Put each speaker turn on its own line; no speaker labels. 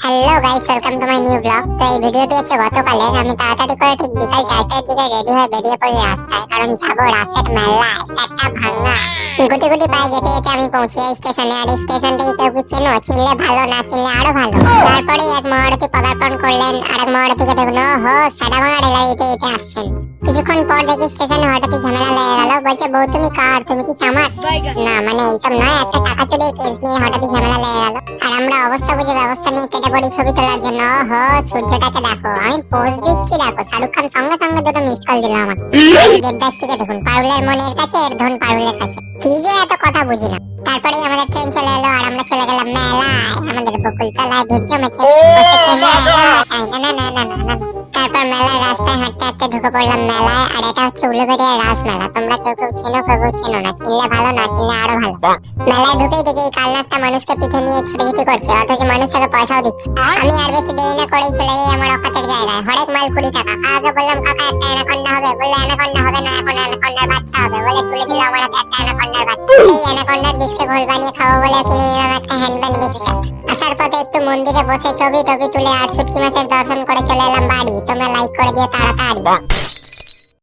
Hello guys, welcome to my new blog. তো এই ভিডিওটি হচ্ছে গতকালের। আমি তাড়াতাড়ি করে ঠিক বিকাল 4টার দিকে রেডি হয়ে বেরিয়ে পড়ি রাস্তায়, কারণ যাবো রাসের মেলায়। সেটটা ভাঙা গুটি গুটি পায়ে যেতে যেতে আমি পৌঁছি স্টেশনে। আর স্টেশন থেকে কেউ কি চেনো? চিনলে ভালো, না চিনলে আরো ভালো। তারপরে এক মহারথী পদার্পণ করলেন। আর এক মহারথীকে দেখুন, ওহো সেটা ভাঙা রেলাইতে এতে আসছেন। কিছুক্ষণ পর দেখি স্টেশনে হঠাৎই ঝামেলা লেগে গেল। বলছে, বউ তুমি কার? তুমি কি চামার? না মানে এইসব নয়, একটা টাকা চুরির কেস নিয়ে হঠাৎই ঝামেলা লেগে গেল। আর আমরা অবস্থা বুঝে ব্যবস্থা নিয়ে কেটে পড়ি ছবি তোলার জন্য। ওহো সূর্যটাকে দেখো, আমি পোজ দিচ্ছি দেখো। শাহরুখ খান সঙ্গে সঙ্গে দুটো মিসড কল দিল আমাকে। এই দেবদাসটিকে দেখুন, পারুলের মনের কাছে, এর ধন পারুলের কাছে। কি যে এত কথা বুঝি না। তারপরেই আমাদের ট্রেন চলে এলো আর আমরা চলে গেলাম মেলায়। আমাদের বকুলতলায় ভিড় জমেছে, বসেছে মেলায়। না না না না না না। তারপর মেলার রাস্তায় হাঁটতে হাঁটতে ঢুকে পড়লাম মেলায়। আর এটা হচ্ছে উলুবেড়িয়া রাস মেলা। তোমরা কেউ কেউ চেনো, কেউ কেউ চেনো না। চিনলে ভালো, না চিনলে আরো ভালো। মেলায় ঢুকেই দেখি এই কালনাথটা মানুষকে পিঠে নিয়ে ছুটাছুটি করছে, অথচ মানুষ তাকে পয়সাও দিচ্ছে। আমি আর বেশি দেরি না করেই চলে যাই আমার অকাতের জায়গায়। হরেক মাল 20 টাকা। কাকাকে বললাম, কাকা একটা অ্যানাকোন্ডা হবে? বললো অ্যানাকোন্ডা হবে না, এখন অ্যানাকোন্ডার বাচ্চা হবে। বলে তুলে দিল আমার হাতে একটা অ্যানাকোন্ডার বাচ্চা। সেই অ্যানাকোন্ডার ডিস্কে ঘোল বানিয়ে খাবো বলে কিনে নিলাম একটা হ্যান্ডব্যান্ড রিক্সা। আসার পথে একটু মন্দিরে বসে ছবি টবি তুলে আর শুটকি মাছের দর্শন করে চলে এলাম বাড়ি। তোমরা লাইক করে দিও তাড়াতাড়ি।